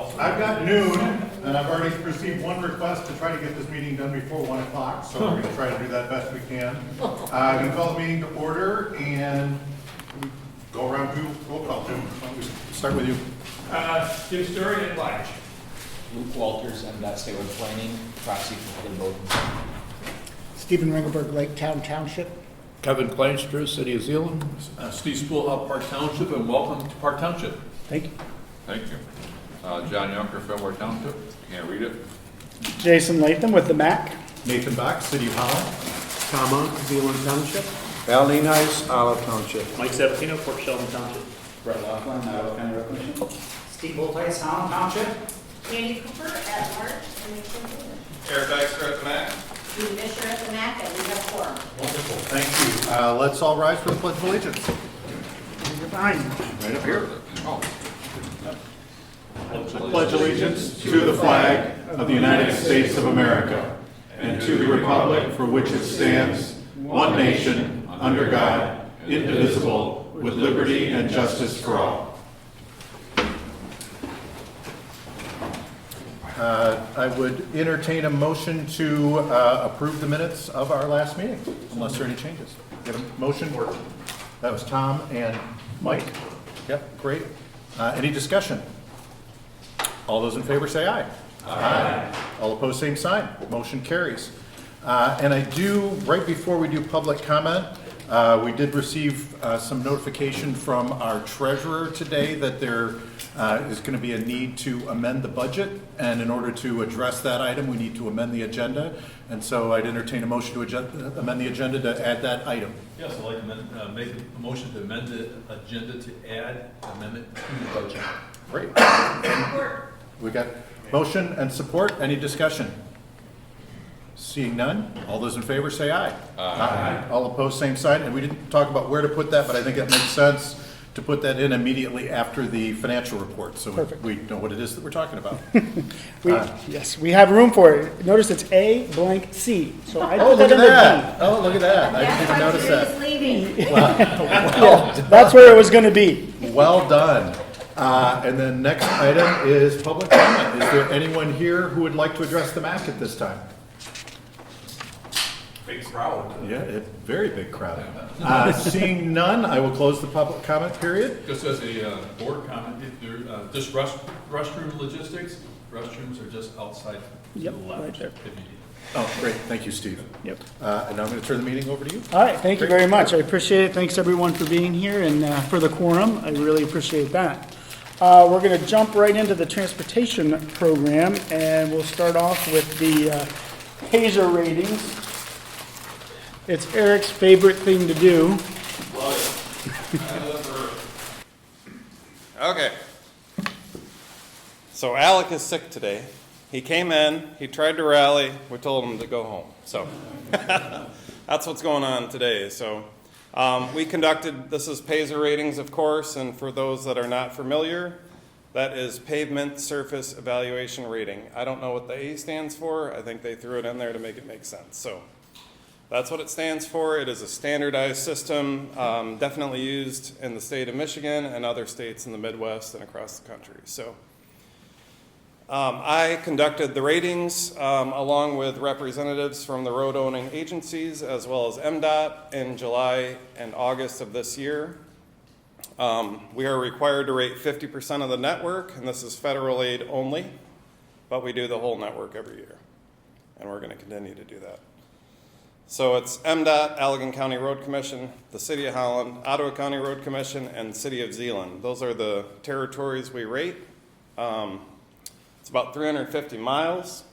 Well, I've got noon, and I've already received one request to try to get this meeting done before 1 o'clock, so we're gonna try to do that best we can. I'm gonna call the meeting to order, and we go around to roll call. Jim, why don't we start with you? Jim Story at large. Luke Walters, MDOT Statewide Planning, proxy for Heather Bowden. Stephen Ringelberg, Lake Township. Kevin Kleinster, City of Zeeland. Steve Spool, Up Park Township, and welcome to Park Township. Thank you. Thank you. John Yonker, Fillmore Township. Can't read it. Jason Latham with the MACC. Nathan Bach, City of Holland. Tom Monk, Zeeland Township. Al Nice, Olive Township. Mike Sabatino, Port Sheldon Township. Brett Laughlin, Iowa County Road Commission. Steve Boltice, Holland Township. Randy Cooper at large, and Nation Builder. Eric Dykstra at the MAC. Judy Misher at the MAC, and we have four. Wonderful, thank you. Let's all rise for the Pledge of Allegiance. You're behind me. Right up here. Oh. I pledge allegiance to the flag of the United States of America and to the republic for which it stands, one nation, under God, indivisible, with liberty and justice for all. I would entertain a motion to approve the minutes of our last meeting, unless there are any changes. Get a motion? That was Tom and Mike. Yep, great. Any discussion? All those in favor say aye. Aye. All opposed, same sign. Motion carries. And I do, right before we do public comment, we did receive some notification from our treasurer today that there is going to be a need to amend the budget. And in order to address that item, we need to amend the agenda. And so I'd entertain a motion to amend the agenda to add that item. Yes, I'd like to make a motion to amend the agenda to add amendment to the budget. Great. We got motion and support. Any discussion? Seeing none, all those in favor say aye. Aye. All opposed, same sign. And we didn't talk about where to put that, but I think it makes sense to put that in immediately after the financial report, so Perfect. we know what it is that we're talking about. Yes, we have room for it. Notice it's A blank C. So I Oh, put look at in the that. Oh, look at that. I didn't That's even why notice Judy's that. leaving. D. That's where it was going to be. Well done. And then next item is public comment. Is there anyone here who would like to address the MAC at this time? Big crowd. Yeah, very big crowd. Seeing none, I will close the public comment period. Just as a board comment, just restroom logistics, restrooms are just outside to Yep, the left. right there. if you need. Oh, great. Thank you, Steve. Yep. And now I'm going to turn the meeting over to you. All right, thank you Great. very much. I appreciate it. Thanks everyone for being here and for the quorum. I really appreciate that. We're going to jump right into the transportation program, and we'll start off with the Pager ratings. It's Eric's favorite thing to do. Okay. So Alec is sick today. He came in, he tried to rally, we told him to go home. So that's what's going on today. So we conducted, this is Pager ratings, of course, and for those that are not familiar, that is Pavement Surface Evaluation Rating. I don't know what the A stands for. I think they threw it in there to make it make sense. So that's what it stands for. It is a standardized system, definitely used in the state of Michigan and other states in the Midwest and across the country. So I conducted the ratings along with representatives from the road owning agencies as well as MDOT in July and August of this year. We are required to rate 50% of the network, and this is federal aid only, but we do the whole network every year, and we're going to continue to do that. So it's MDOT, Allegan County Road Commission, the City of Holland, Ottawa County Road Commission, and City of Zeeland. Those are the territories we rate. It's about 350 miles,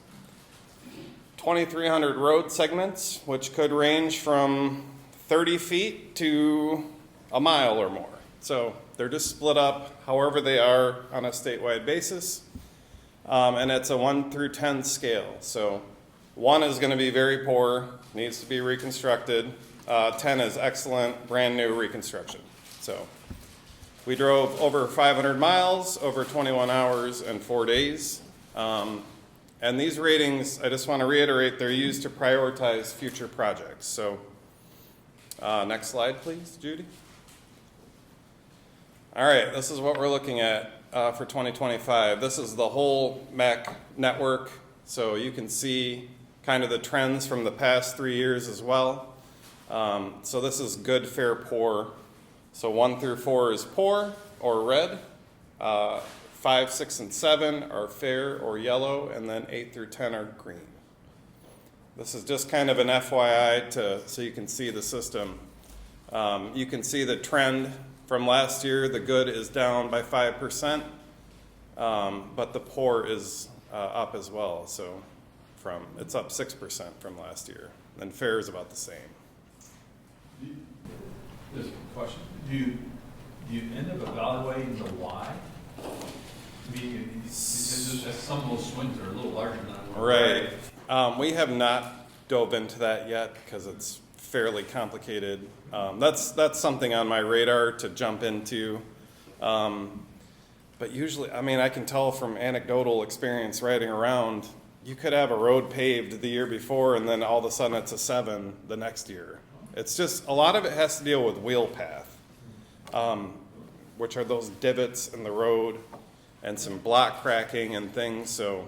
2,300 road segments, which could range from 30 feet to a mile or more. So they're just split up however they are on a statewide basis. And it's a 1 through 10 scale. So 1 is going to be very poor, needs to be reconstructed. 10 is excellent, brand new reconstruction. So we drove over 500 miles, over 21 hours and 4 days. And these ratings, I just want to reiterate, they're used to prioritize future projects. So next slide, please, Judy. All right, this is what we're looking at. for 2025. This is the whole MACC network, so you can see kind of the trends from the past 3 years as well. So this is good, fair, poor. So 1 through 4 is poor or red. 5, 6, and 7 are fair or yellow, and then 8 through 10 are green. This is just kind of an FYI so you can see the system. You can see the trend from last year. The good is down by 5%, but the poor is up as well. So it's up 6% from last year. And fair is about the same. Just a question. Do you end up evaluating the why? I mean, some of those swings are a little larger than I would. Right. We have not dove into that yet because it's fairly complicated. That's something on my radar to jump into. But usually, I mean, I can tell from anecdotal experience riding around, you could have a road paved the year before and then all of a sudden it's a 7 the next year. It's just, a lot of it has to deal with wheel path, which are those divots in the road and some block cracking and things. So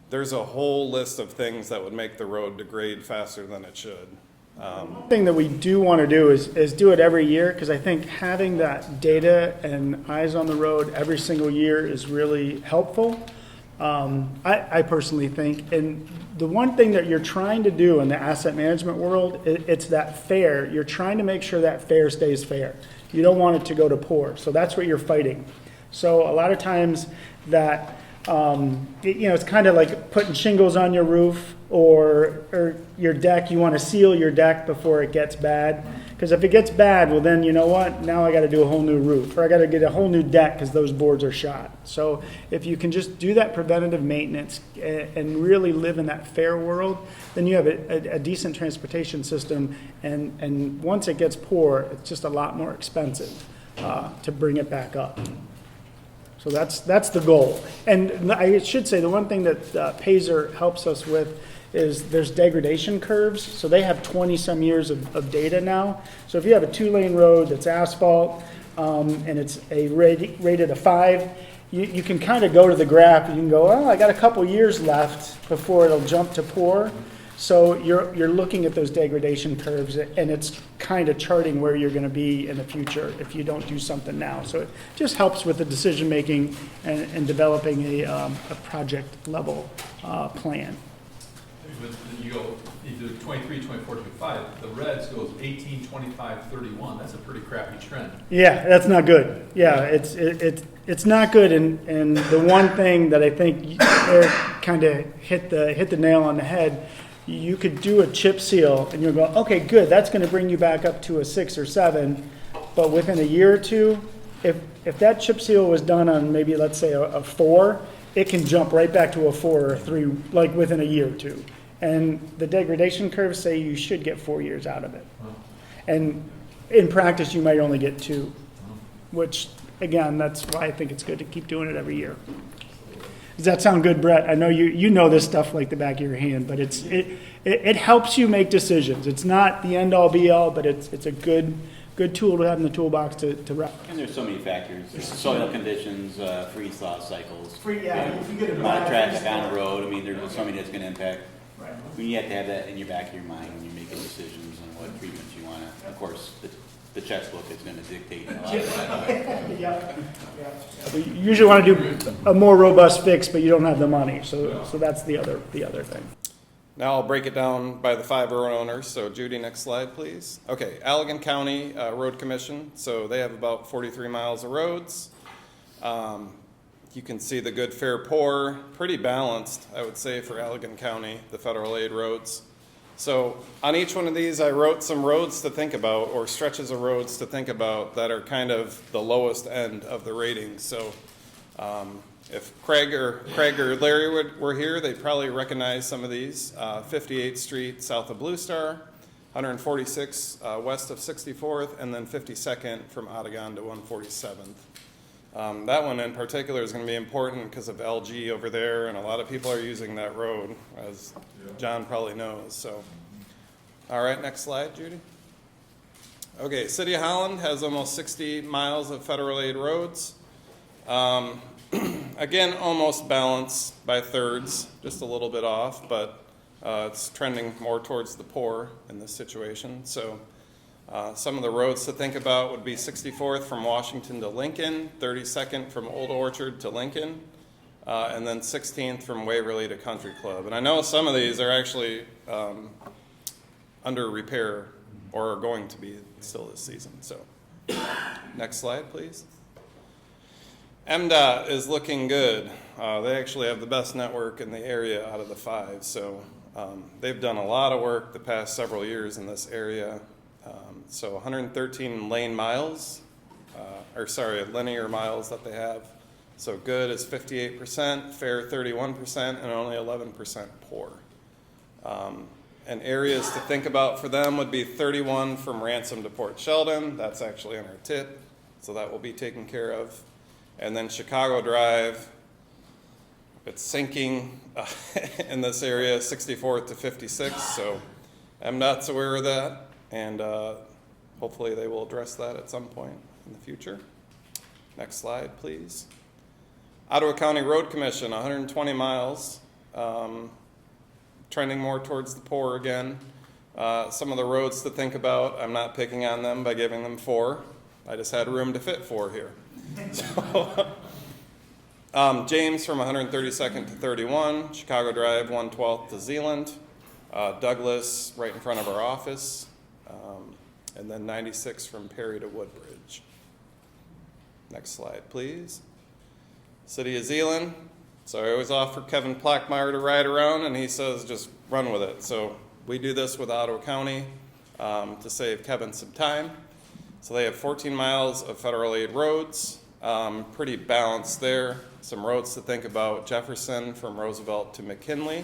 there's a whole list of things that would make the road degrade faster than it should. One thing that we do want to do is do it every year, because I think having that data and eyes on the road every single year is really helpful. I personally think, and the one thing that you're trying to do in the asset management world, it's that fair. You're trying to make sure that fair stays fair. You don't want it to go to poor. So that's what you're fighting. So a lot of times that, it's kind of like putting shingles on your roof or your deck. You want to seal your deck before it gets bad. Because if it gets bad, well then, you know what? Now I got to do a whole new roof, or I got to get a whole new deck because those boards are shot. So if you can just do that preventative maintenance and really live in that fair world, then you have a decent transportation system. And once it gets poor, it's just a lot more expensive to bring it back up. So that's the goal. And I should say the one thing that Payzer helps us with is there's degradation curves. So they have 20 some years of data now. So if you have a 2-lane road that's asphalt and it's a rated a 5, you can kind of go to the graph and you can go, oh, I got a couple years left before it'll jump to poor. So you're looking at those degradation curves, and it's kind of charting where you're going to be in the future if you don't do something now. So it just helps with the decision making and developing a project level plan. You go, you do 23, 24, 25, the reds goes 18, 25, 31. That's a pretty crappy trend. Yeah, that's not good. Yeah, it's not good. And the one thing that I think Eric kind of hit the nail on the head, you could do a chip seal and you'll go, okay, good, that's going to bring you back up to a 6 or 7. But within a year or two, if that chip seal was done on maybe, let's say, a 4, it can jump right back to a 4 or a 3, like within a year or two. And the degradation curves say you should get 4 years out of it. And in practice, you might only get 2, which, again, that's why I think it's good to keep doing it every year. Does that sound good, Brett? I know you know this stuff like the back of your hand, but it helps you make decisions. It's not the end-all, be-all, but it's a good tool to have in the toolbox to rep. And there's so many factors. There's soil conditions, freeze-thaw cycles. If you get a amount of bad traffic on the road. I mean, there's so many that's going to impact. Right. I mean, you have to have that in your back of your mind when you're making decisions on what treatments you want to. Of course, the textbook is going to dictate a lot of that. Yeah. You usually want to do a more robust fix, but you don't have the money. So that's the other thing. Now I'll break it down by the 5 road owners. So Judy, next slide, please. Okay, Allegan County Road Commission. So they have about 43 miles of roads. You can see the good, fair, poor, pretty balanced, I would say, for Allegan County, the federal aid roads. So on each one of these, I wrote some roads to think about, or stretches of roads to think about that are kind of the lowest end of the rating. So if Craig or Larry were here, they'd probably recognize some of these. 58th Street south of Blue Star, 146 west of 64th, and then 52nd from Otagon to 147th. That one in particular is going to be important because of LG over there, and a lot of people are using that road, as John probably knows. So, all right, next slide, Judy. Okay, City of Holland has almost 60 miles of federal aid roads. Again, almost balanced by thirds, just a little bit off, but it's trending more towards the poor in this situation. So some of the roads to think about would be 64th from Washington to Lincoln, 32nd from Old Orchard to Lincoln, and then 16th from Waverly to Country Club. And I know some of these are actually under repair or are going to be still this season. So next slide, please. MDOT is looking good. They actually have the best network in the area out of the 5. So they've done a lot of work the past several years in this area. So 113 lane miles, linear miles that they have. So good is 58%, fair 31%, and only 11% poor. And areas to think about for them would be 31 from Ransom to Port Sheldon. That's actually on our tip, so that will be taken care of. And then Chicago Drive, it's sinking in this area, 64th to 56, so MDOT's aware of that, and hopefully they will address that at some point in the future. Next slide, please. Ottawa County Road Commission, 120 miles, trending more towards the poor again. Some of the roads to think about, I'm not picking on them by giving them 4. I just had room to fit 4 here. So, James from 132nd to 31, Chicago Drive 112th to Zealand, Douglas right in front of our office, and then 96 from Perry to Woodbridge. Next slide, please. City of Zealand. So I always offer Kevin Plackmeyer to ride around, and he says just run with it. So we do this with Ottawa County to save Kevin some time. So they have 14 miles of federal aid roads, pretty balanced there. Some roads to think about: Jefferson from Roosevelt to McKinley,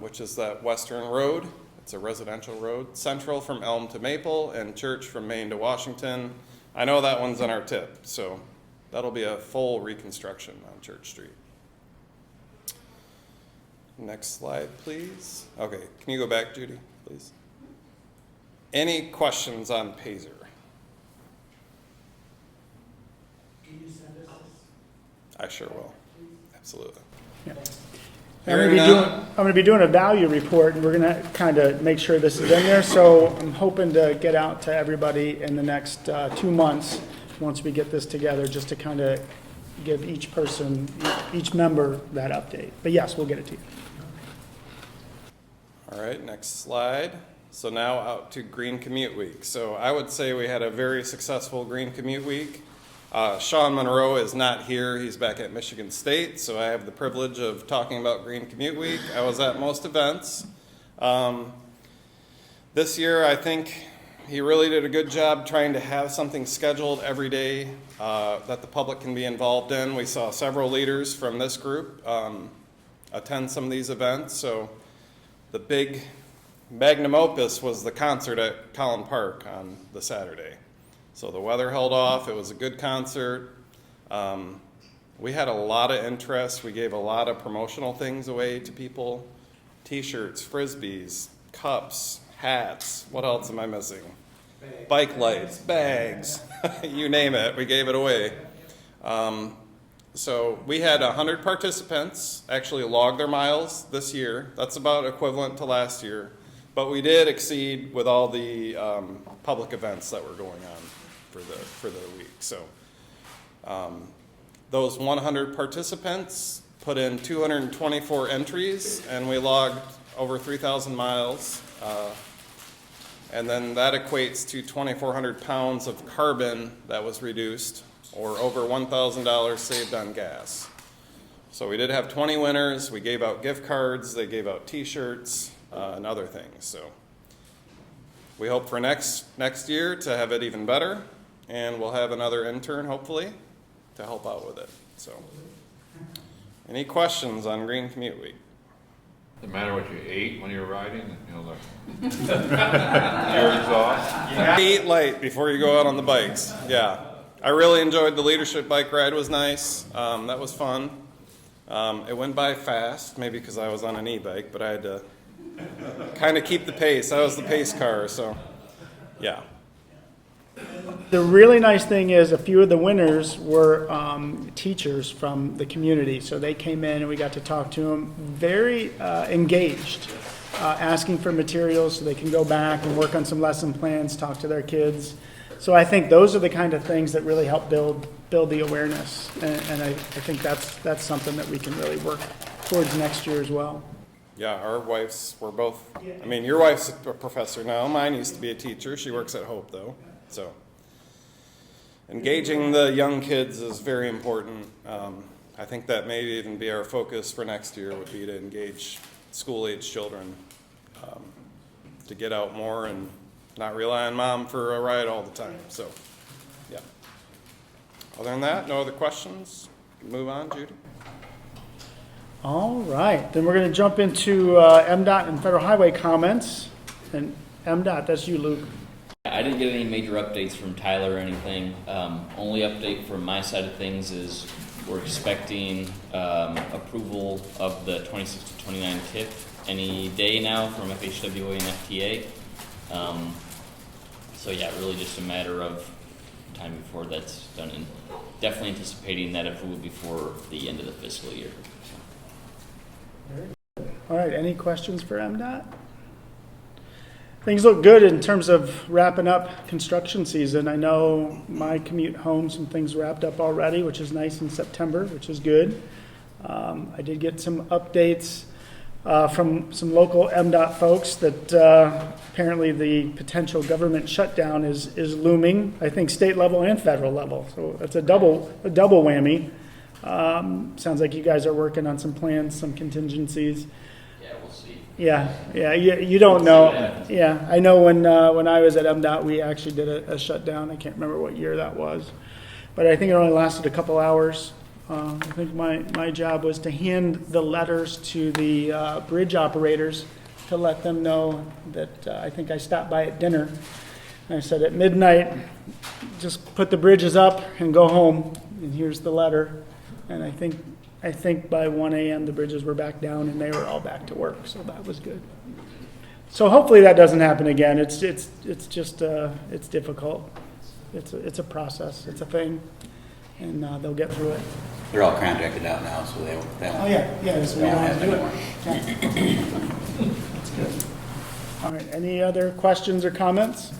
which is that western road. It's a residential road. Central from Elm to Maple, and Church from Maine to Washington. I know that one's on our tip, so that'll be a full reconstruction on Church Street. Next slide, please. Okay, can you go back, Judy, please? Any questions on Pazer? Can you send us this? I sure will. Absolutely. Yeah. I'm going to be doing a value report, and we're going to kind of make sure this is in there. So I'm hoping to get out to everybody in the next 2 months once we get this together, just to kind of give each person, each member that update. But yes, we'll get it to you. All right, next slide. So now out to Green Commute Week. So I would say we had a very successful Green Commute Week. Sean Monroe is not here. He's back at Michigan State, so I have the privilege of talking about Green Commute Week. I was at most events. This year, I think he really did a good job trying to have something scheduled every day that the public can be involved in. We saw several leaders from this group attend some of these events. So the big magnum opus was the concert at Collin Park on the Saturday. So the weather held off. It was a good concert. We had a lot of interest. We gave a lot of promotional things away to people: T-shirts, frisbees, cups, hats. What else am I missing? Bike lights, bags, you name it. We gave it away. So we had 100 participants actually log their miles this year. That's about equivalent to last year. But we did exceed with all the public events that were going on for the week. So those 100 participants put in 224 entries, and we logged over 3,000 miles. And then that equates to 2,400 pounds of carbon that was reduced, or over $1,000 saved on gas. So we did have 20 winners. We gave out gift cards. They gave out T-shirts and other things. So we hope for next year to have it even better, and we'll have another intern hopefully to help out with it. So, any questions on Green Commute Week? Doesn't matter what you ate when you were riding, the your exhaust. Eat light before you go out on the bikes. Yeah, I really enjoyed the leadership bike ride. Was nice. That was fun. It went by fast, maybe because I was on an e-bike, but I had to kind of keep the pace. I was the pace car, so yeah. The really nice thing is a few of the winners were teachers from the community. So they came in and we got to talk to them, very engaged, asking for materials so they can go back and work on some lesson plans, talk to their kids. So I think those are the kind of things that really help build the awareness. And I think that's something that we can really work towards next year as well. Yeah, our wives were both, I mean, your wife's a professor now. Mine used to be a teacher. She works at Hope, though. So engaging the young kids is very important. I think that may even be our focus for next year would be to engage school-age children to get out more and not rely on mom for a ride all the time. So, yeah. Other than that, no other questions? Move on, Judy. All right, then we're going to jump into MDOT and Federal Highway comments. And MDOT, that's you, Luke. I didn't get any major updates from Tyler or anything. Only update from my side of things is we're expecting approval of the 26 to 29 TIP any day now from FHWA and FTA. So yeah, really just a matter of time before that's done, and definitely anticipating that approval before the end of the fiscal year. All right, any questions for MDOT? Things look good in terms of wrapping up construction season. I know my commute home, some things wrapped up already, which is nice in September, which is good. I did get some updates from some local MDOT folks that apparently the potential government shutdown is looming, I think state level and federal level. So that's a double whammy. Sounds like you guys are working on some plans, some contingencies. Yeah, we'll see. Yeah, you don't know. Yeah, I know when I was at MDOT, we actually did a shutdown. I can't remember what year that was, but I think it only lasted a couple hours. I think my job was to hand the letters to the bridge operators to let them know that I think I stopped by at dinner. And I said at midnight, just put the bridges up and go home, and here's the letter. And I think by 1 a.m. the bridges were back down and they were all back to work, so that was good. So hopefully that doesn't happen again. It's just it's difficult. It's a process. It's a thing, and they'll get through it. They're all contracted out now, so they won't. Oh yeah. So we don't have to do it. Yeah. That's good. All right. Any other questions or comments?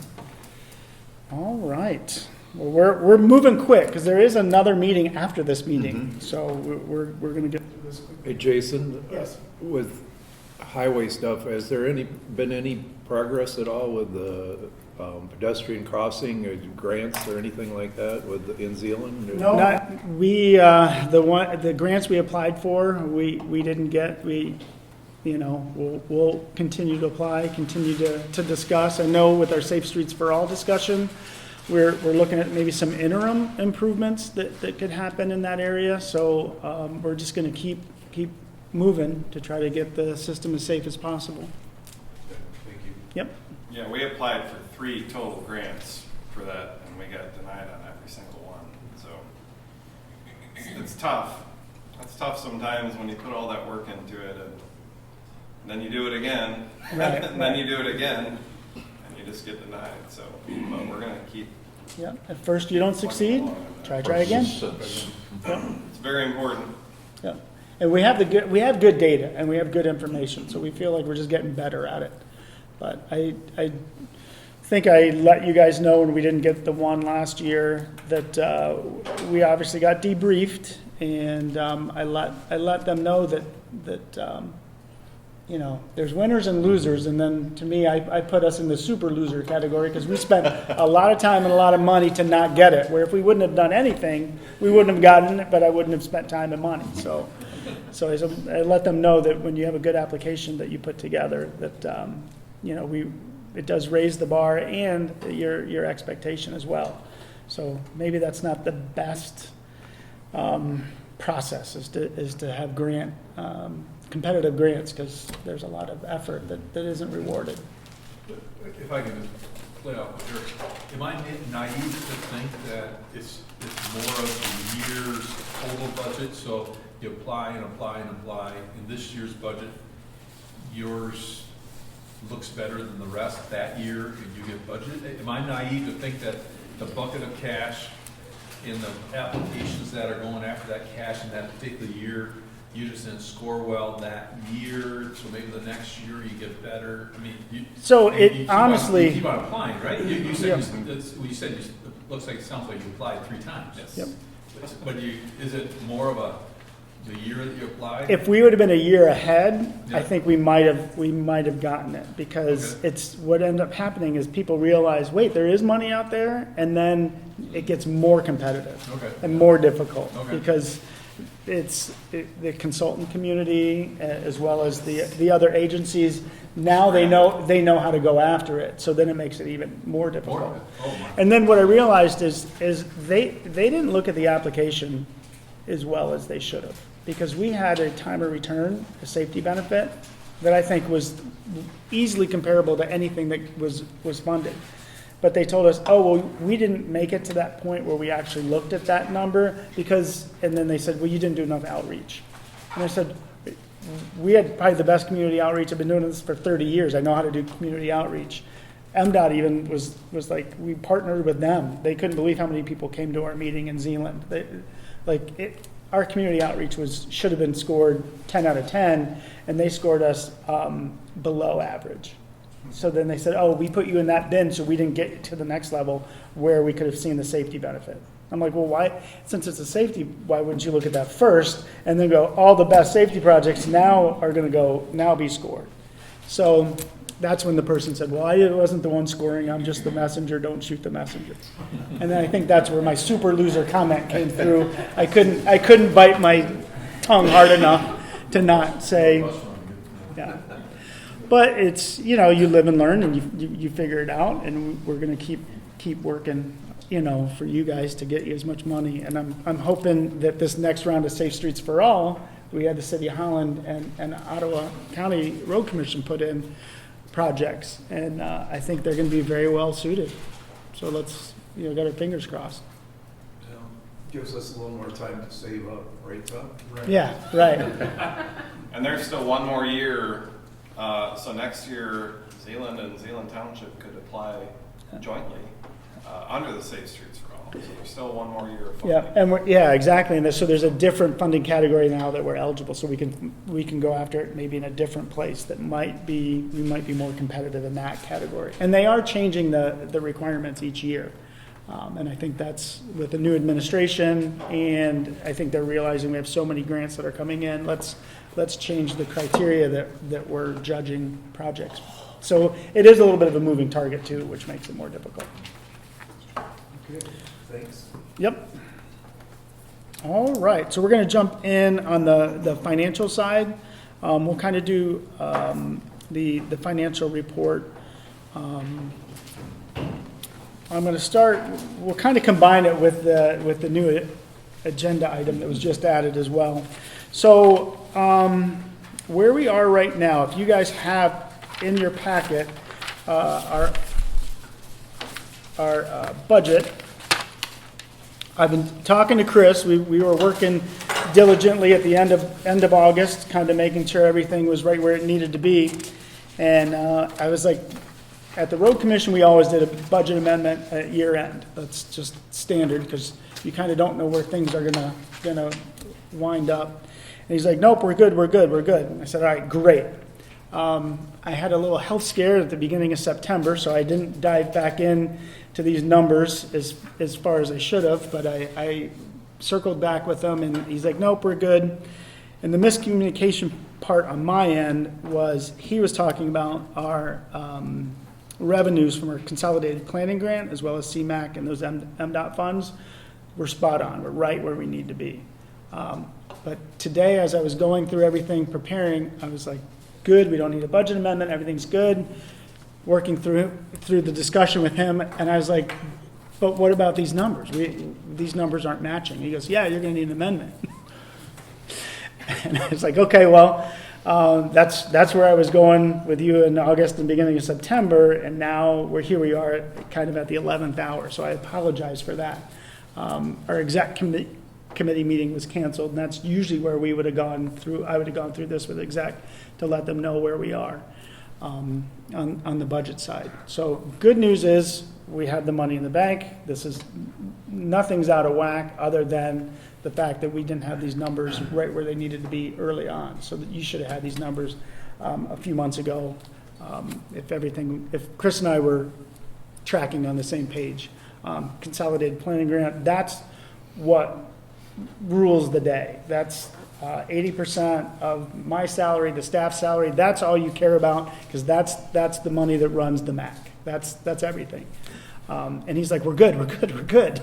All right. Well, we're moving quick because there is another meeting after this meeting, so we're going to get through this quick. Hey, Jason? Yes. With highway stuff, has there been any progress at all with the pedestrian crossing or grants or anything like that in Zeeland? No, the grants we applied for, we didn't get. We'll continue to apply, continue to discuss. I know with our Safe Streets for All discussion, we're looking at maybe some interim improvements that could happen in that area. So we're just going to keep moving to try to get the system as safe as possible. Thank you. Yep. Yeah, we applied for 3 total grants for that, and we got denied on every single one. So it's tough. It's tough sometimes when you put all that work into it, and then you do it again, Right. and then you do it again, and you just get denied. So, but we're gonna keep. Yeah. At first you don't succeed, try again. Yep. It's very important. Yeah. And we have good data and we have good information, so we feel like we're just getting better at it. But I think I let you guys know when we didn't get the one last year that we obviously got debriefed, and I let them know that there's winners and losers, and then to me I put us in the super loser category because we spent a lot of time and a lot of money to not get it. Where if we wouldn't have done anything, we wouldn't have gotten it, but I wouldn't have spent time and money. So I let them know that when you have a good application that you put together, that it does raise the bar and your expectation as well. So maybe that's not the best process is to have competitive grants, because there's a lot of effort that isn't rewarded. If I can just play out here, am I naive to think that it's more of the year's total budget? So you apply and apply and apply. In this year's budget, yours looks better than the rest that year, and you get budget. Am I naive to think that the bucket of cash in the applications that are going after that cash in that particular year, you just didn't score well that year, so maybe the next year you get better? I mean, So you it keep on- honestly- You keep on applying, right? You said, Yeah. it looks like, it sounds like you applied 3 times. Yep. But is it more of the year that you applied? If we would have been a year ahead, I Yeah. think we might have gotten it, because Okay. it's what ended up happening is people realize, wait, there is money out there, and then it gets more competitive Okay. and more difficult, Okay. because the consultant community, as well as the other agencies, now they know how to go after it, so then it makes it even more difficult. Oh, my. And then what I realized is they didn't look at the application as well as they should have, because we had a time of return, a safety benefit, that I think was easily comparable to anything that was funded. But they told us, oh, well, we didn't make it to that point where we actually looked at that number, and then they said, well, you didn't do enough outreach. And I said, we had probably the best community outreach. I've been doing this for 30 years. I know how to do community outreach. MDOT even was like, we partnered with them. They couldn't believe how many people came to our meeting in Zeeland. Our community outreach should have been scored 10 out of 10, and they scored us below average. So then they said, oh, we put you in that bin, so we didn't get to the next level where we could have seen the safety benefit. I'm like, well, why? Since it's a safety, why wouldn't you look at that first and then go, all the best safety projects now are going to now be scored? So that's when the person said, well, I wasn't the one scoring, I'm just the messenger, don't shoot the messenger. And then I think that's where my super loser comment came through. I couldn't bite my tongue hard enough to not say, yeah. But it's, you live and learn, and you figure it out, and we're going to keep working, for you guys to get you as much money. And I'm hoping that this next round of Safe Streets for All, we had the City of Holland and Ottawa County Road Commission put in projects, and I think they're going to be very well suited. So let's, got our fingers crossed. Gives us a little more time to save up, right, Tom? Yeah, right. And there's still one more year, so next year, Zeeland and Zeeland Township could apply jointly under the Safe Streets for All. So there's still one more year of funding. Yeah, exactly. And so there's a different funding category now that we're eligible, so we can go after it maybe in a different place that we might be more competitive in that category. And they are changing the requirements each year. And I think that's with the new administration, and I think they're realizing we have so many grants that are coming in. Let's change the criteria that we're judging projects. So it is a little bit of a moving target too, which makes it more difficult. Okay, thanks. Yep. All right, so we're going to jump in on the financial side. We'll kind of do the financial report. I'm going to start, we'll kind of combine it with the new agenda item that was just added as well. So where we are right now, if you guys have in your packet our budget, I've been talking to Chris. We were working diligently at the end of August, kind of making sure everything was right where it needed to be. And I was like, at the road commission, we always did a budget amendment at year end. That's just standard because you kind of don't know where things are gonna wind up. And he's like, nope, we're good. And I said, all right, great. I had a little health scare at the beginning of September, so I didn't dive back in to these numbers as far as I should have, but I circled back with him, and he's like, nope, we're good. And the miscommunication part on my end was he was talking about our revenues from our consolidated planning grant as well as CMACC and those MDOT funds. We're spot on. We're right where we need to be. But today, as I was going through everything, preparing, I was like, good, we don't need a budget amendment, everything's good. Working through the discussion with him, and I was like, but what about these numbers? These numbers aren't matching. He goes, yeah, you're going to need an amendment. And I was like, okay, well, that's where I was going with you in August and beginning of September, and now we are kind of at the 11th hour, so I apologize for that. Our exec committee meeting was canceled, and that's usually where we would have gone through. I would have gone through this with exec to let them know where we are on the budget side. So good news is we had the money in the bank. Nothing's out of whack other than the fact that we didn't have these numbers right where they needed to be early on. So that you should have had these numbers a few months ago. If Chris and I were tracking on the same page. Consolidated planning grant, that's what rules the day. That's 80% of my salary, the staff salary, that's all you care about, because that's the money that runs the MACC. That's everything. And he's like, we're good.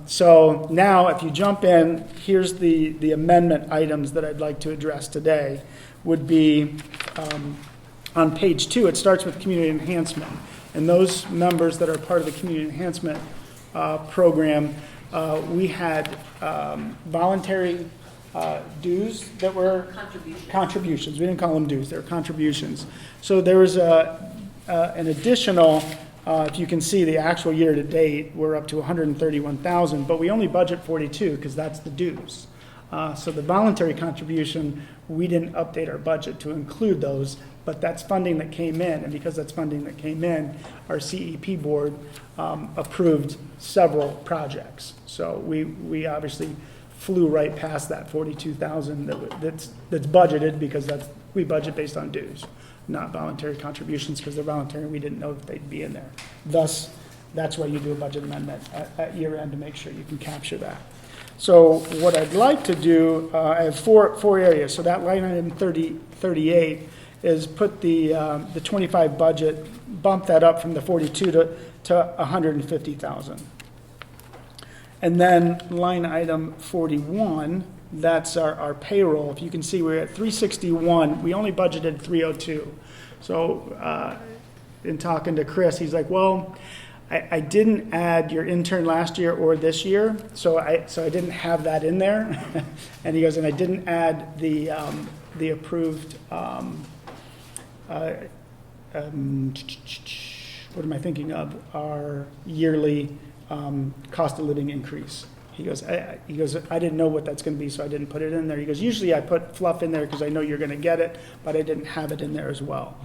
So now, if you jump in, here's the amendment items that I'd like to address today, would be on page 2, it starts with community enhancement. And those members that are part of the community enhancement program, we had voluntary dues that were contributions. We didn't call them dues, they were contributions. So there was an additional, if you can see the actual year to date, we're up to 131,000, but we only budget 42 because that's the dues. So the voluntary contribution, we didn't update our budget to include those, but that's funding that came in, and because that's funding that came in, our CEP board approved several projects. So we obviously flew right past that 42,000 that's budgeted, because we budget based on dues, not voluntary contributions, because they're voluntary, we didn't know that they'd be in there. Thus, that's why you do a budget amendment at year end, to make sure you can capture that. So what I'd like to do, I have four areas. So that line item 38 is put the 25 budget, bump that up from the 42 to 150,000. And then line item 41, that's our payroll. If you can see, we're at 361. We only budgeted 302. So in talking to Chris, he's like, well, I didn't add your intern last year or this year, so I didn't have that in there. And he goes, and I didn't add the approved, what am I thinking of? Our yearly cost of living increase. He goes, I didn't know what that's going to be, so I didn't put it in there. He goes, usually I put fluff in there because I know you're going to get it, but I didn't have it in there as well.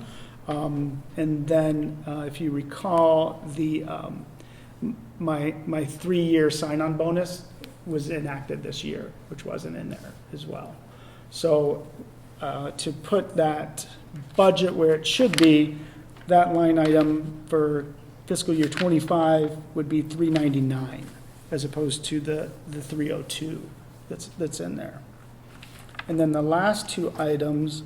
And then, if you recall, my 3-year sign-on bonus was enacted this year, which wasn't in there as well. So to put that budget where it should be, that line item for fiscal year 25 would be 399, as opposed to the 302 that's in there. And then the last two items,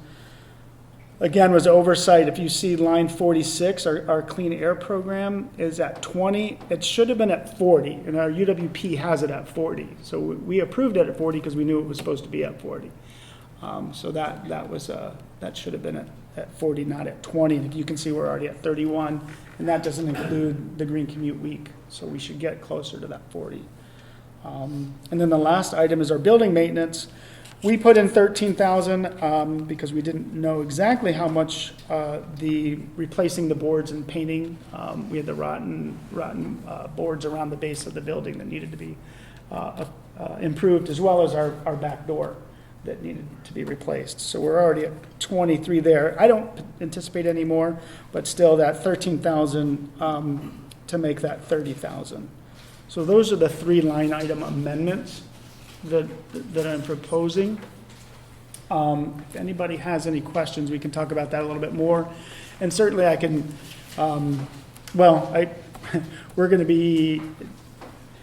again, was oversight. If you see line 46, our clean air program is at 20. It should have been at 40, and our UWP has it at 40. So we approved it at 40 because we knew it was supposed to be at 40. So that should have been at 40, not at 20. And if you can see, we're already at 31, and that doesn't include the green commute week. So we should get closer to that 40. And then the last item is our building maintenance. We put in 13,000 because we didn't know exactly how much the replacing the boards and painting. We had the rotten boards around the base of the building that needed to be improved, as well as our back door that needed to be replaced. So we're already at 23 there. I don't anticipate any more, but still that 13,000 to make that 30,000. So those are the 3 line item amendments that I'm proposing. If anybody has any questions, we can talk about that a little bit more. And certainly I can, we're going to be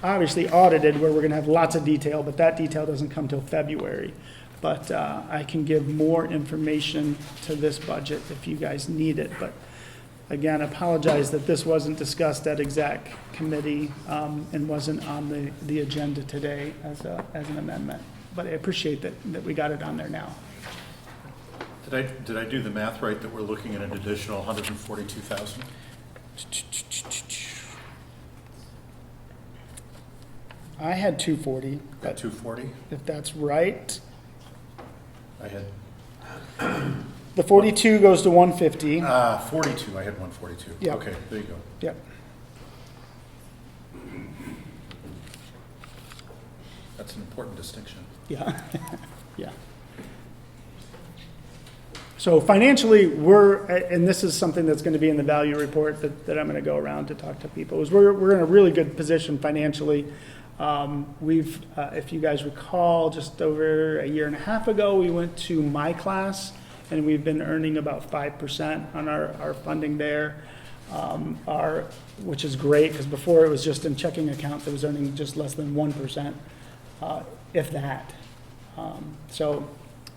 obviously audited, where we're going to have lots of detail, but that detail doesn't come till February. But I can give more information to this budget if you guys need it. But again, apologize that this wasn't discussed at exec committee and wasn't on the agenda today as an amendment. But I appreciate that we got it on there now. Did I do the math right, that we're looking at an additional 142,000? I had 240. At 240? If that's right. I had The 42 goes to 150. 42. I had 142. Yep. Okay, there you go. Yep. That's an important distinction. Yeah. Yeah. So financially, and this is something that's going to be in the value report that I'm going to go around to talk to people, is we're in a really good position financially. If you guys recall, just over a year and a half ago, we went to MACC, and we've been earning about 5% on our funding there, which is great, because before it was just in checking accounts, it was earning just less than 1%, if that. So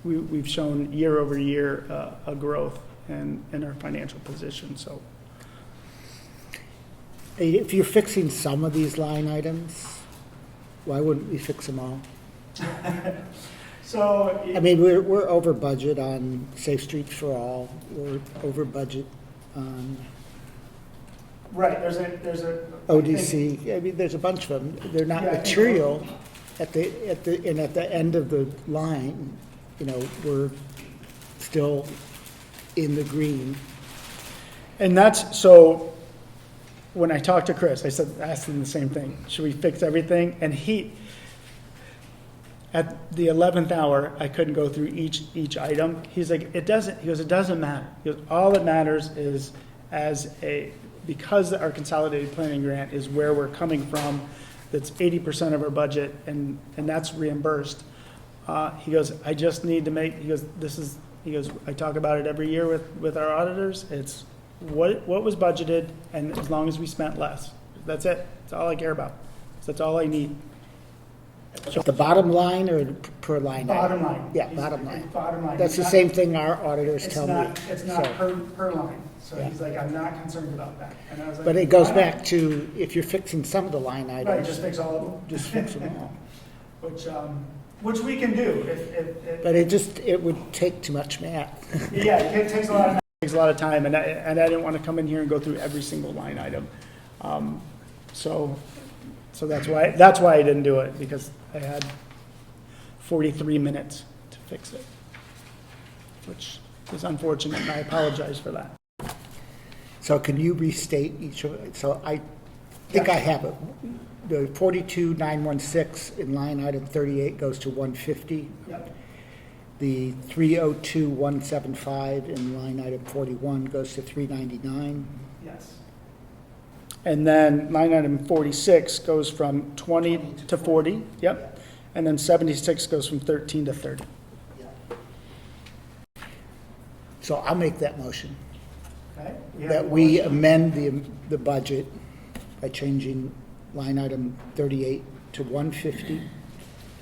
we've shown year over year a growth in our financial position. So If you're fixing some of these line items, why wouldn't we fix them all? so I mean, we're over budget on Safe Streets for All. We're over budget on right, there's a ODC. I mean, there's a bunch of them. They're not Yeah, I think- material at the end of the line, we're still in the green. And that's, so when I talked to Chris, asked him the same thing. Should we fix everything? And at the 11th hour, I couldn't go through each item. He's like, it doesn't matter. He goes, all that matters is because our consolidated planning grant is where we're coming from, that's 80% of our budget, and that's reimbursed. He goes, I just need to I talk about it every year with our auditors. It's what was budgeted, and as long as we spent less. That's it. That's all I care about. That's all I need. The bottom line or per line? Bottom item? line. Yeah, bottom line. Bottom line. That's the It's same thing our auditors It's tell not, me. it's not So- per line. So Yeah. he's like, I'm not concerned about that. And I was like, But it goes "Why not?" back to, if you're fixing some of the line Right, items, just fix all of them. just fix them all. Which we can do if But it would take too much math. yeah, it takes a lot of time, and I didn't want to come in here and go through every single line item. So that's why I didn't do it, because I had 43 minutes to fix it, which is unfortunate, and I apologize for that. So can you restate each of it? So I think I have it. The 42,916 in line item 38 goes to 150. Yep. The 302,175 in line item 41 goes to 399. Yes. And then line item 46 goes from 20 to 40, yep. And then 76 goes from 13 to 30. So I'll make that motion, Okay? that we amend the budget by changing line item 38 to 150,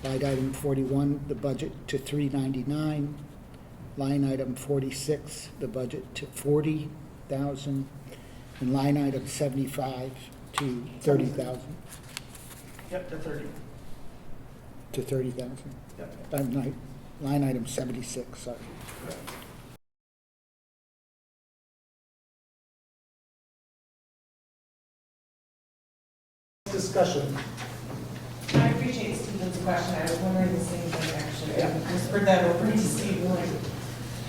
line item 41, the budget to 399, line item 46, the budget to 40,000, and line item 75 to 30,000, Yep, to 30. to 30,000. Yep. Line item 76, sorry. Discussion. I appreciate Stephen's question. I was wondering the same thing, actually. I whispered that over to Stephen, like,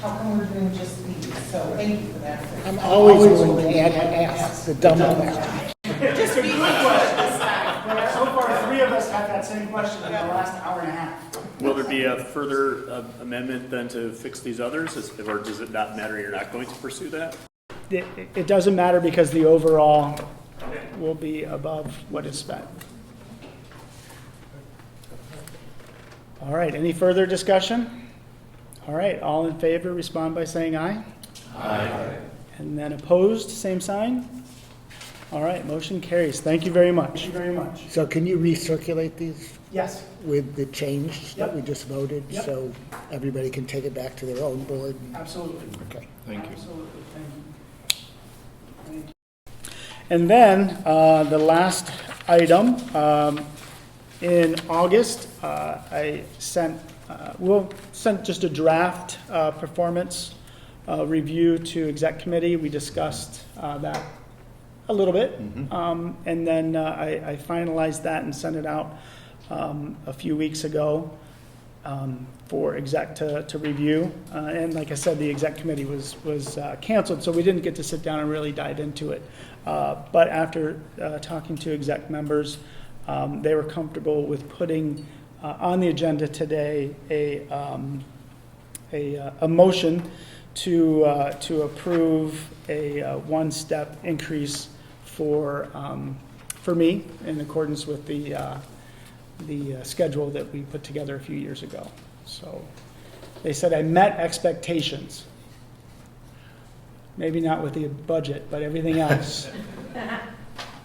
how come we're doing just these? So thank you for that. I'm always willing to ask the dumb question. Just be this time. So far, 3 of us had that same question in the last hour and a half. Will there be a further amendment then to fix these others, or does it not matter, you're not going to pursue that? It doesn't matter, because the overall will be above what is spent. All right, any further discussion? All right, all in favor, respond by saying aye. Aye. And then opposed, same sign. All right, motion carries. Thank you very much. Thank you very much. So can you recirculate these Yes. with the change that we just voted? Yep. So everybody can take it back to their own board? Absolutely. Okay. Thank you. Absolutely, thank you. And then, the last item, in August, we'll send just a draft performance review to exec committee. We discussed that a little bit. And then I finalized that and sent it out a few weeks ago for exec to review. And like I said, the exec committee was canceled, so we didn't get to sit down and really dive into it. But after talking to exec members, they were comfortable with putting on the agenda today a motion to approve a one-step increase for me in accordance with the schedule that we put together a few years ago. So they said I met expectations. Maybe not with the budget, but everything else.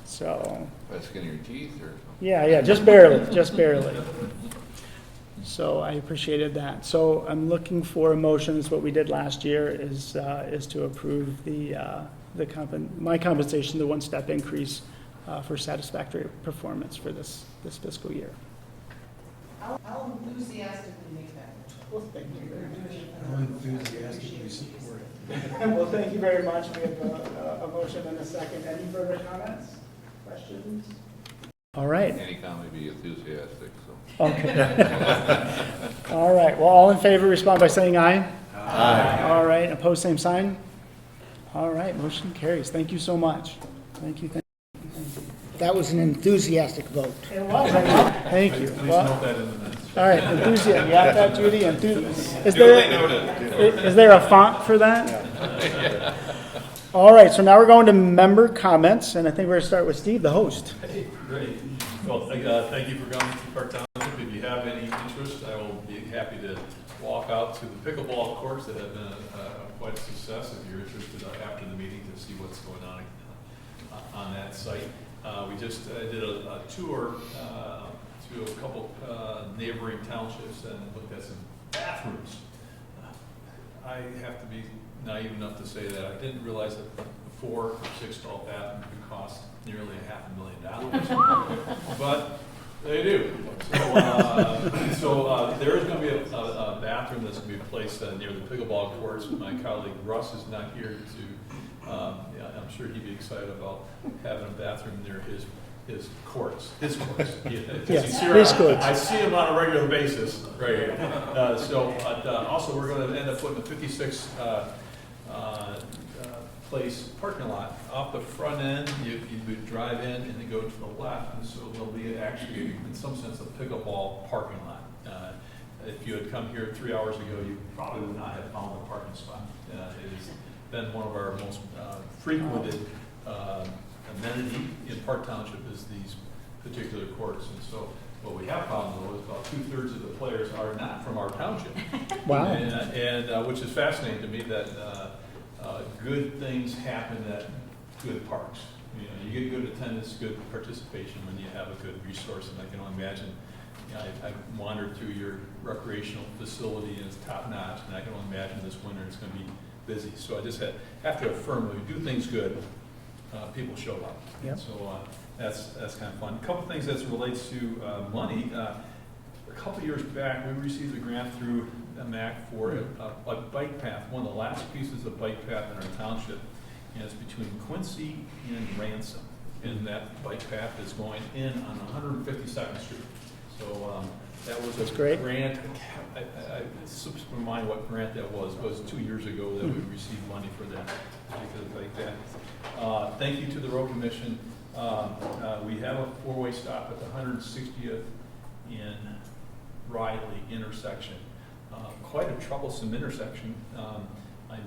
So. By skin of your teeth or something? Yeah, just barely, just barely. So I appreciated that. So I'm looking for a motion, is what we did last year, is to approve my compensation, the one-step increase for satisfactory performance for this fiscal year. I'll enthusiastically make that motion. Well, thank you very much. I'll enthusiastically support it. Well, thank you very much. We have a motion and a second. Any further comments, questions? All right. Any comment be enthusiastic, so. Okay. All right. Well, all in favor, respond by saying aye. Aye. All right. Opposed, same sign. All right. Motion carries. Thank you so much. Thank you. That was an enthusiastic vote. It was. Thank you. Please Well, note that in the minutes. all right. Enthusiasm. You got that, Judy? Is there a font for that? All right. So now we're going to member comments, and I think we're going to start with Steve, the host. Hey, great. Well, thank you for coming to Park Township. If you have any interest, I will be happy to walk out to the pickleball courts that have been quite a success. If you're interested after the meeting to see what's going on that site. We just did a tour to a couple neighboring townships and looked at some bathrooms. I have to be naive enough to say that I didn't realize that a 4 or 6 stall bathroom could cost nearly $500,000, but they do. So there is going to be a bathroom that's going to be placed near the pickleball courts. My colleague Russ is not here to. I'm sure he'd be excited about having a bathroom near his courts. His courts. His courts. I see him on a regular basis right here. Also, we're going to end up putting a 56 place parking lot off the front end. You would drive in and then go to the left, and so there'll be actually, in some sense, a pickleball parking lot. If you had come here 3 hours ago, you probably would not have found a parking spot. It has been one of our most frequented amenity in Park Township is these particular courts, and so what we have found though is about 2/3 of the players are not from our township. Wow. And which is fascinating to me that good things happen at good parks. You know, you get good attendance, good participation when you have a good resource, and I can only imagine. You know, I wandered through your recreational facility and it's top notch, and I can only imagine this winter it's going to be busy. So I just have to affirm when we do things good, people show up. Yep. So that's kind of fun. A couple things as it relates to money. A couple years back, we received a grant through MACC for a bike path, one of the last pieces of bike path in our township, and it's between Quincy and Ransom. And that bike path is going in on 152nd Street. So that was a grant. It slips my mind what grant that was. It was 2 years ago that we received money for that particular bike path. Thank you to the Road Commission. We have a 4-way stop at the 160th in Riley intersection. Quite a troublesome intersection. I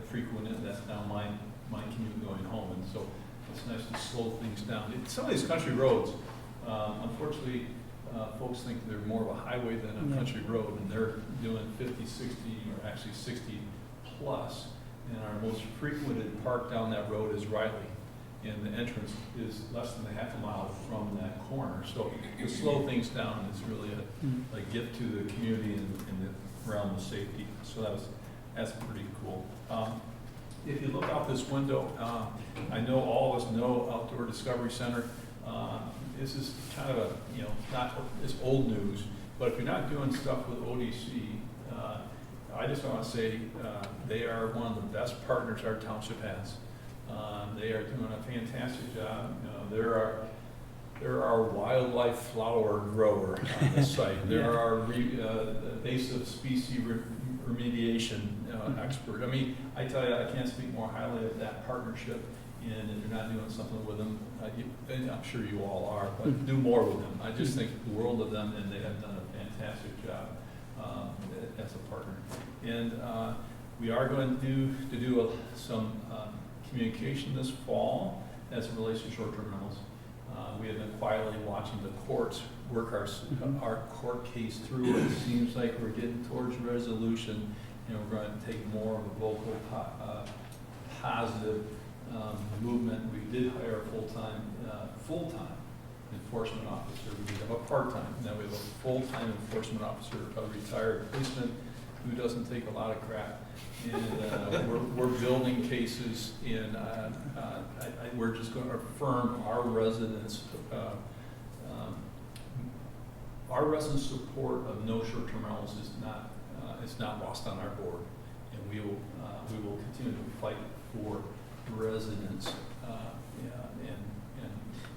frequent it. That's now my commute going home, and so it's nice to slow things down. Some of these country roads, unfortunately, folks think they're more of a highway than a country road, and they're doing 50, 60, or actually 60 plus. And our most frequented park down that road is Riley, and the entrance is less than a half a mile from that corner. So to slow things down is really a gift to the community and the realm of safety. So that's pretty cool. If you look out this window, I know all of us know Outdoor Discovery Center. This is kind of a, not it's old news, but if you're not doing stuff with ODC, I just want to say they are one of the best partners our township has. They are doing a fantastic job. There are wildlife flower grower on the site. There are invasive species remediation expert. I mean, I tell you, I can't speak more highly of that partnership. And if you're not doing something with them, and I'm sure you all are, but do more with them. I just think the world of them, and they have done a fantastic job as a partner. And We are going to do some communication this fall as it relates to short-term rentals. We have been quietly watching the courts work our court case through. It seems like we're getting towards resolution, and we're going to take more of a vocal, positive movement. We did hire a full-time enforcement officer. We have a part-time. Now we have a full-time enforcement officer, a retired policeman who doesn't take a lot of crap. And we're building cases, and we're just going to affirm our residents' support of no short-term rentals is not lost on our board, and we will continue to fight for residents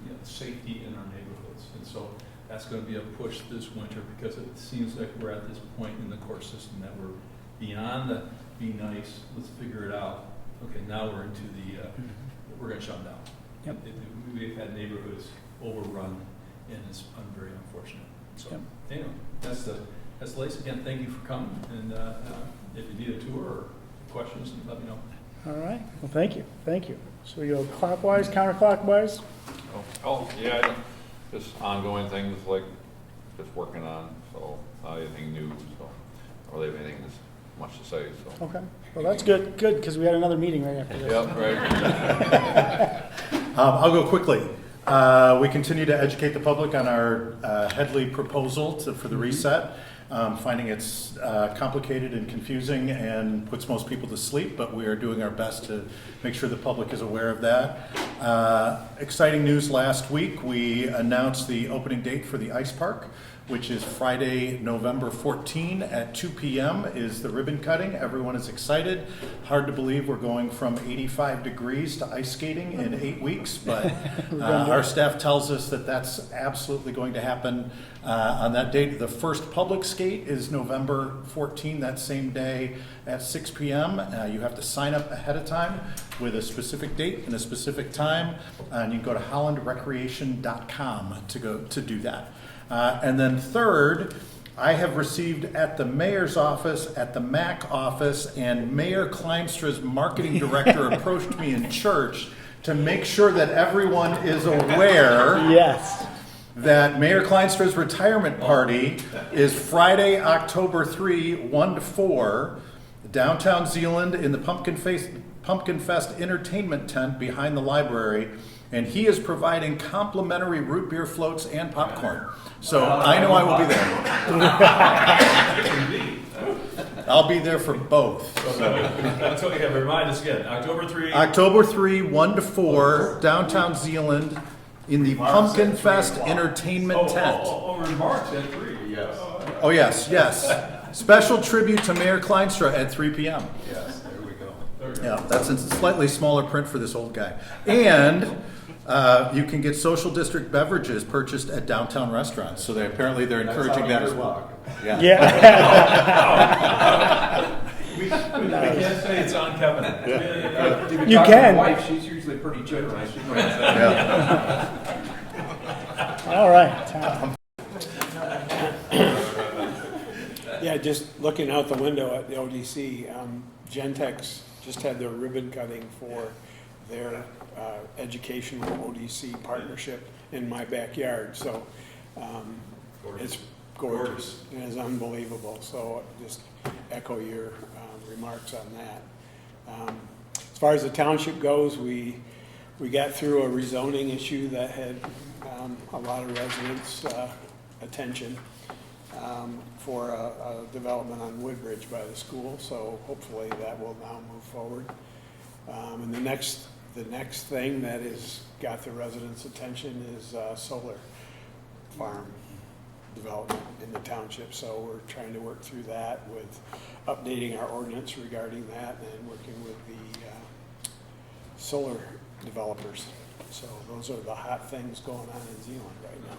and safety in our neighborhoods. And so that's going to be a push this winter, because it seems like we're at this point in the court system that we're beyond the be nice, let's figure it out. Okay, now we're into we're going to shut down. Yep. We've had neighborhoods overrun, and it's very unfortunate. So Yep. anyway, that's the latest. Again, thank you for coming, and if you need a tour or questions, let me know. All right, well, thank you. So we go clockwise, counterclockwise? Yeah, just ongoing things like just working on, so not anything new, so I don't really have anything much to say, so. Okay, well, that's good, because we had another meeting right after this. Yep, right. I'll go quickly. We continue to educate the public on our Headley proposal for the reset. Finding it's complicated and confusing and puts most people to sleep, but we are doing our best to make sure the public is aware of that. Exciting news last week, we announced the opening date for the ice park, which is Friday, November 14 at 2 p.m. is the ribbon cutting. Everyone is excited. Hard to believe we're going from 85 degrees to ice skating in 8 weeks, but our staff tells us that that's absolutely going to happen on that date. The first public skate is November 14, that same day at 6 p.m. You have to sign up ahead of time with a specific date and a specific time, and you can go to hollandrecreation.com to do that. And then third, I have received at the mayor's office, at the MACC office, and Mayor Kleinstra's marketing director approached me in church to make sure that everyone is aware Yes. that Mayor Kleinstra's retirement party is Friday, October 3, 1 to 4, downtown Zeeland in the Pumpkin Fest entertainment tent behind the library. And he is providing complimentary root beer floats and popcorn. So I know I will be there. I'll be there for both. That's okay, remind us again, October 3. October 3, 1 to 4, downtown Zeeland in the Pumpkin Fest entertainment tent. Over in March at 3. Yes. Oh, yes. Special tribute to Mayor Kleinstra at 3 p.m. Yes, there we go. Yeah, that's in slightly smaller print for this old guy. And you can get social district beverages purchased at downtown restaurants. So apparently they're encouraging that as well. Yeah. We can't say it's on Kevin. You can. My wife, she's usually pretty generous. Yeah. All right, Tom. Yeah, just looking out the window at the ODC, Gentex just had their ribbon cutting for their educational ODC partnership in my backyard. So it's gorgeous. It is unbelievable. So just echo your remarks on that. As far as the township goes, we got through a rezoning issue that had a lot of residents' attention for a development on Woodbridge by the school. So hopefully that will now move forward. And the next thing that has got the residents' attention is solar farm development in the township. So we're trying to work through that with updating our ordinance regarding that and working with the solar developers. So those are the hot things going on in Zeeland right now.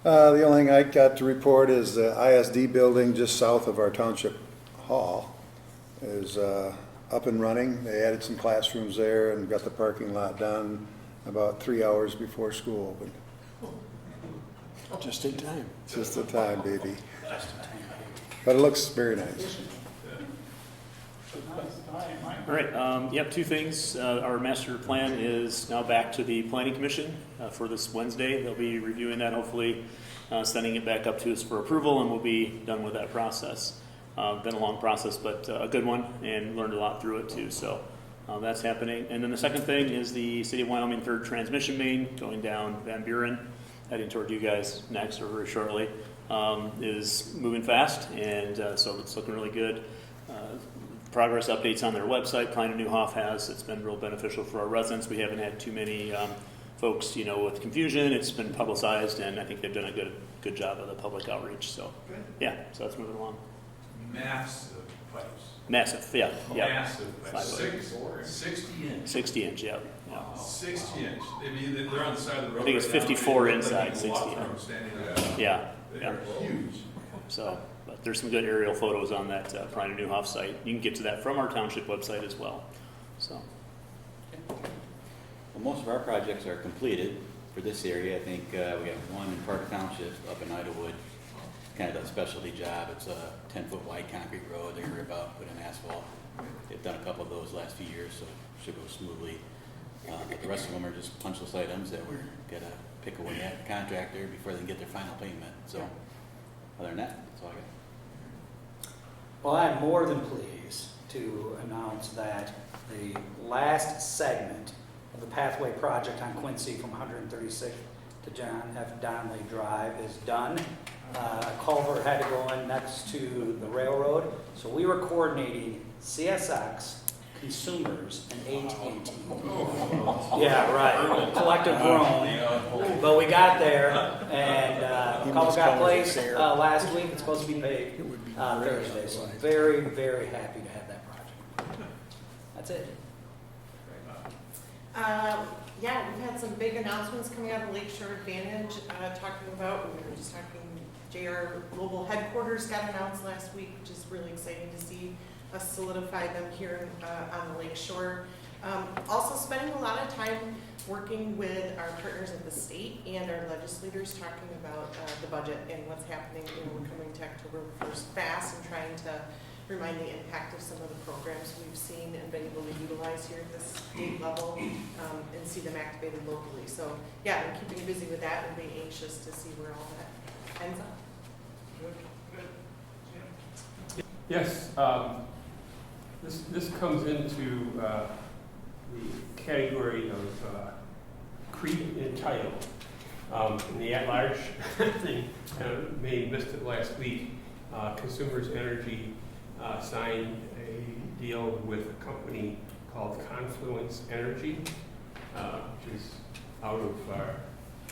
The only thing I got to report is the ISD building just south of our township hall is up and running. They added some classrooms there and got the parking lot done about 3 hours before school opened. Just in time. Just in time, baby. But it looks very nice. All right, yep, two things. Our master plan is now back to the planning commission for this Wednesday. They'll be reviewing that, hopefully sending it back up to us for approval, and we'll be done with that process. Been a long process, but a good one, and learned a lot through it too. So that's happening. And then the second thing is the City of Wyoming third transmission main going down Van Buren, heading toward you guys next or very shortly, is moving fast, and so it's looking really good. Progress updates on their website, Klein & Newhoff has. It's been real beneficial for our residents. We haven't had too many folks, with confusion. It's been publicized, and I think they've done a good job of the public outreach. So, yeah, so that's moving along. Massive pipes. Massive, yeah. Massive pipes. 60 inch. 60 inch. 60 inch, yeah. 60 inch. They're on the side of the road. I think it's right now. 54 They inside, can 60 walk inch. through them standing there. Yeah, They're yeah. huge. So, but there's some good aerial photos on that Klein & Newhoff site. You can get to that from our township website as well. So. Well, most of our projects are completed for this area. I think we have one in Park Township up in Idlewood, kind of a specialty job. It's a 10-foot wide concrete road. They're gonna rip out, put in asphalt. They've done a couple of those last few years, so it should go smoothly. But the rest of them are just punch list items that we're gonna pick away at the contractor before they get their final payment. So other than that, that's all I got. Well, I'm more than pleased to announce that the last segment of the Pathway Project on Quincy from 136th to John F. Donnelly Drive is done. A culvert had to go in next to the railroad, so we were coordinating CSX, consumers, and AT&T. Yeah, right. Collective groan. But we got there, and culvert got placed last week. It's supposed to be paid Thursday. So very, very happy to have that project. That's it. Yeah, we've had some big announcements coming out of Lakeshore Advantage, talking about, we were just talking, JR Global Headquarters got announced last week, which is really exciting to see us solidify them here on the Lakeshore. Also spending a lot of time working with our partners at the state and our legislators, talking about the budget and what's happening. We're coming to October 1st fast and trying to remind the impact of some of the programs we've seen and been able to utilize here at the state level and see them activated locally. So yeah, I'm keeping busy with that and being anxious to see where all that ends up. Yes, this comes into the category of creep in title. In the at-large thing, maybe missed it last week, Consumers Energy signed a deal with a company called Confluence Energy, which is out of our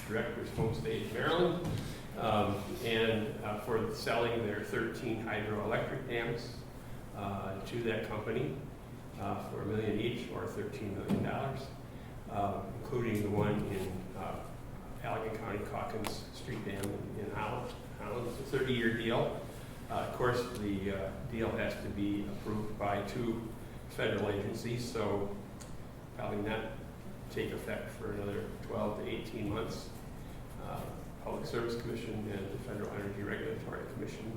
director's home state, Maryland, and for selling their 13 hydroelectric dams to that company for $1 million each, or $13 million, including the one in Allegan County, Calkins Street Dam in Holland. It's a 30-year deal. Of course, the deal has to be approved by 2 federal agencies, so probably not take effect for another 12 to 18 months. Public Service Commission and the Federal Energy Regulatory Commission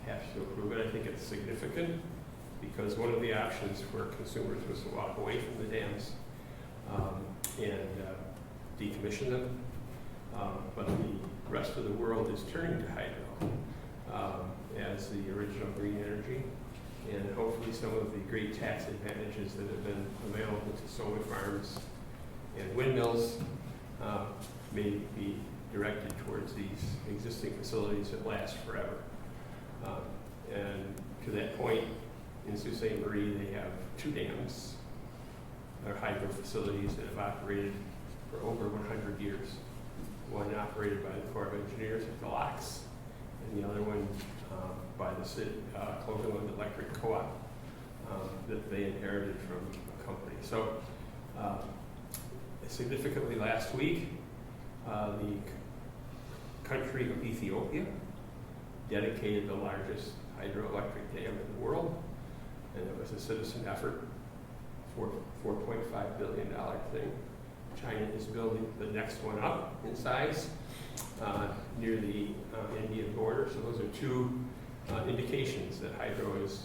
have to approve it. I think it's significant because one of the options for consumers was to walk away from the dams and decommission them, but the rest of the world is turning to hydro as the original green energy, and hopefully some of the great tax advantages that have been available to solar farms and windmills may be directed towards these existing facilities that last forever. And to that point, in Sault Ste. Marie, they have 2 dams. They're hydro facilities that have operated for over 100 years. One operated by the Corps of Engineers at the locks, and the other one by the city, Cloverland Electric Co-op, that they inherited from a company. So significantly last week, the country of Ethiopia dedicated the largest hydroelectric dam in the world, and it was a citizen effort for $4.5 billion thing. China is building the next one up in size near the Indian border. So those are 2 indications that hydro is,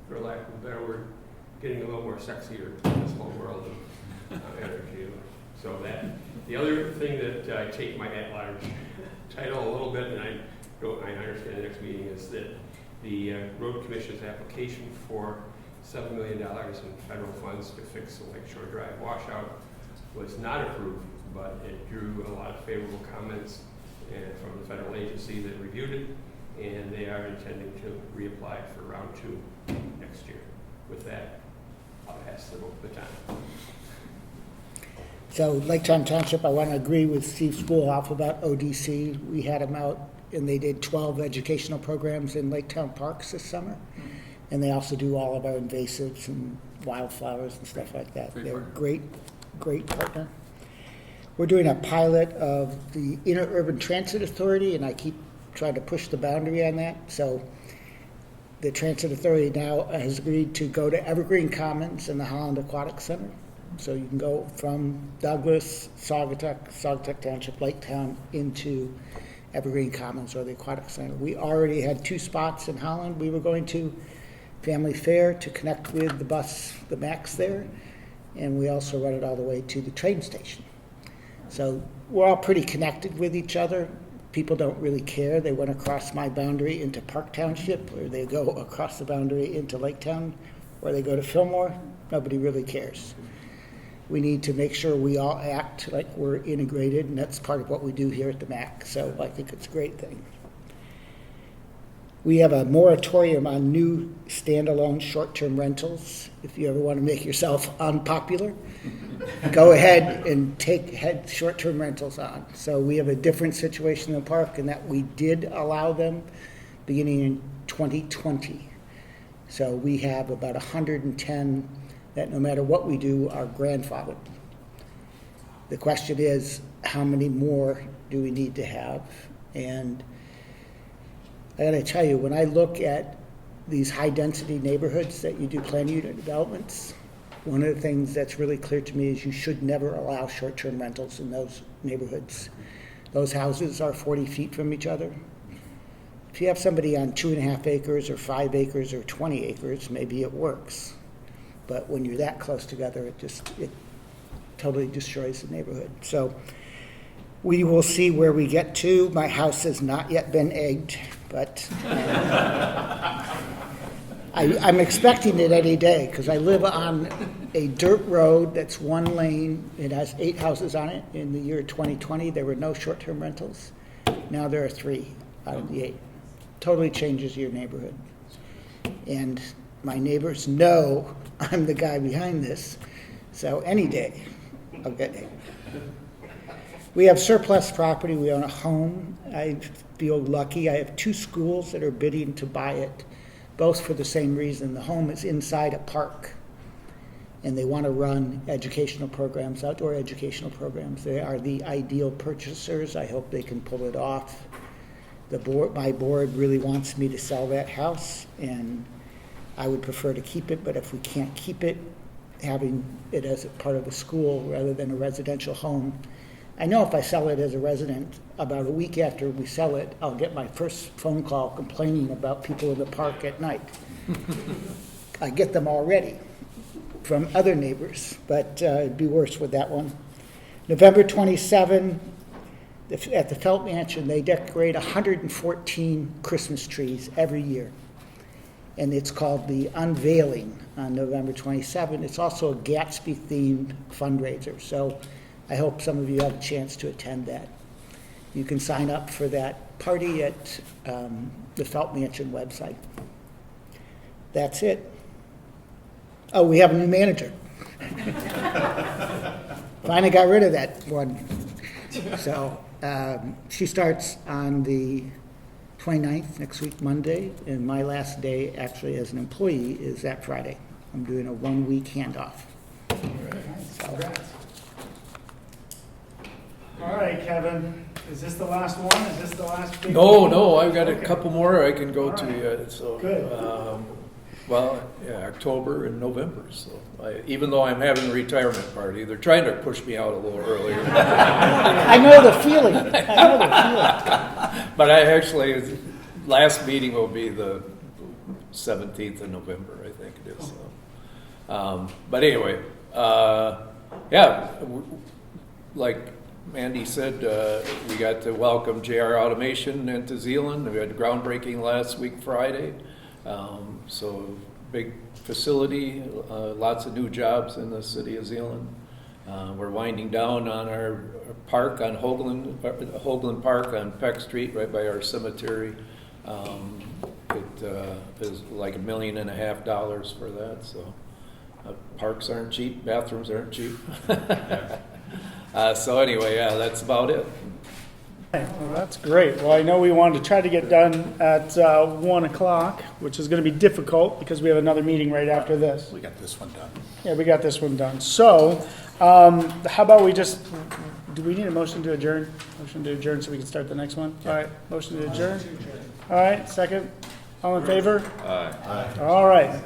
for lack of a better word, getting a little more sexier in this whole world of energy. So that, the other thing that I take my at-large title a little bit, and I understand the next meeting, is that the Road Commission's application for $7 million in federal funds to fix the Lakeshore Drive washout was not approved, but it drew a lot of favorable comments from the federal agency that reviewed it, and they are intending to reapply for round 2 next year. With that, I'll pass the baton. So Lake Township, I want to agree with Steve Spoolhoff about ODC. We had them out and they did 12 educational programs in Lake Town parks this summer. And they also do all of our invasives and wildflowers and stuff like that. They're a great partner. We're doing a pilot of the Interurban Transit Authority, and I keep trying to push the boundary on that. So the Transit Authority now has agreed to go to Evergreen Commons and the Holland Aquatic Center. So you can go from Douglas, Saugatuck Township, Lake Town into Evergreen Commons or the Aquatic Center. We already had 2 spots in Holland. We were going to Family Fair to connect with the bus, the MACC there, and we also run it all the way to the train station. So we're all pretty connected with each other. People don't really care. They went across my boundary into Park Township, or they go across the boundary into Lake Town, or they go to Fillmore. Nobody really cares. We need to make sure we all act like we're integrated, and that's part of what we do here at the MACC. So I think it's a great thing. We have a moratorium on new standalone short-term rentals. If you ever want to make yourself unpopular, go ahead and head short-term rentals on. So we have a different situation in the park in that we did allow them beginning in 2020. So we have about 110 that no matter what we do are grandfathered. The question is, how many more do we need to have? And I gotta tell you, when I look at these high-density neighborhoods that you do plan unit developments, one of the things that's really clear to me is you should never allow short-term rentals in those neighborhoods. Those houses are 40 feet from each other. If you have somebody on 2.5 acres or 5 acres or 20 acres, maybe it works. But when you're that close together, it totally destroys the neighborhood. So we will see where we get to. My house has not yet been egged, but I'm expecting it any day because I live on a dirt road that's 1 lane. It has 8 houses on it. In the year 2020, there were no short-term rentals. Now there are 3 out of the 8. Totally changes your neighborhood. And my neighbors know I'm the guy behind this, so any day I'll get egged. We have surplus property. We own a home. I feel lucky. I have 2 schools that are bidding to buy it, both for the same reason. The home is inside a park, and they want to run educational programs, outdoor educational programs. They are the ideal purchasers. I hope they can pull it off. My board really wants me to sell that house, and I would prefer to keep it, but if we can't keep it, having it as a part of a school rather than a residential home. I know if I sell it as a resident, about a week after we sell it, I'll get my first phone call complaining about people in the park at night. I get them already from other neighbors, but it'd be worse with that one. November 27, at the Felt Mansion, they decorate 114 Christmas trees every year. And it's called the Unveiling on November 27. It's also a Gatsby-themed fundraiser. So I hope some of you have a chance to attend that. You can sign up for that party at the Felt Mansion website. That's it. Oh, we have a new manager. Finally got rid of that one. So she starts on the 29th, next week, Monday, and my last day actually as an employee is that Friday. I'm doing a 1-week handoff. All right, Kevin, is this the last one? Is this the last big No, I've got a couple more I can go to yet, so. Good. October and November, so even though I'm having a retirement party, they're trying to push me out a little earlier. I know the feeling. But I actually, last meeting will be the 17th of November, I think it is. So. But anyway, like Mandy said, we got to welcome JR Automation into Zeeland. We had groundbreaking last week, Friday. So big facility, lots of new jobs in the city of Zeeland. We're winding down on our park on Hoagland Park on Peck Street, right by our cemetery. It is like $1.5 million for that. So parks aren't cheap, bathrooms aren't cheap. So anyway, yeah, that's about it. Well, that's great. Well, I know we wanted to try to get done at 1 o'clock, which is going to be difficult because we have another meeting right after this. We got this one done. Yeah, we got this one done. So, how about we just, do we need a motion to adjourn? Motion to adjourn so we can start the next one? All right, motion to adjourn. All right, second. All in favor? Aye. All right.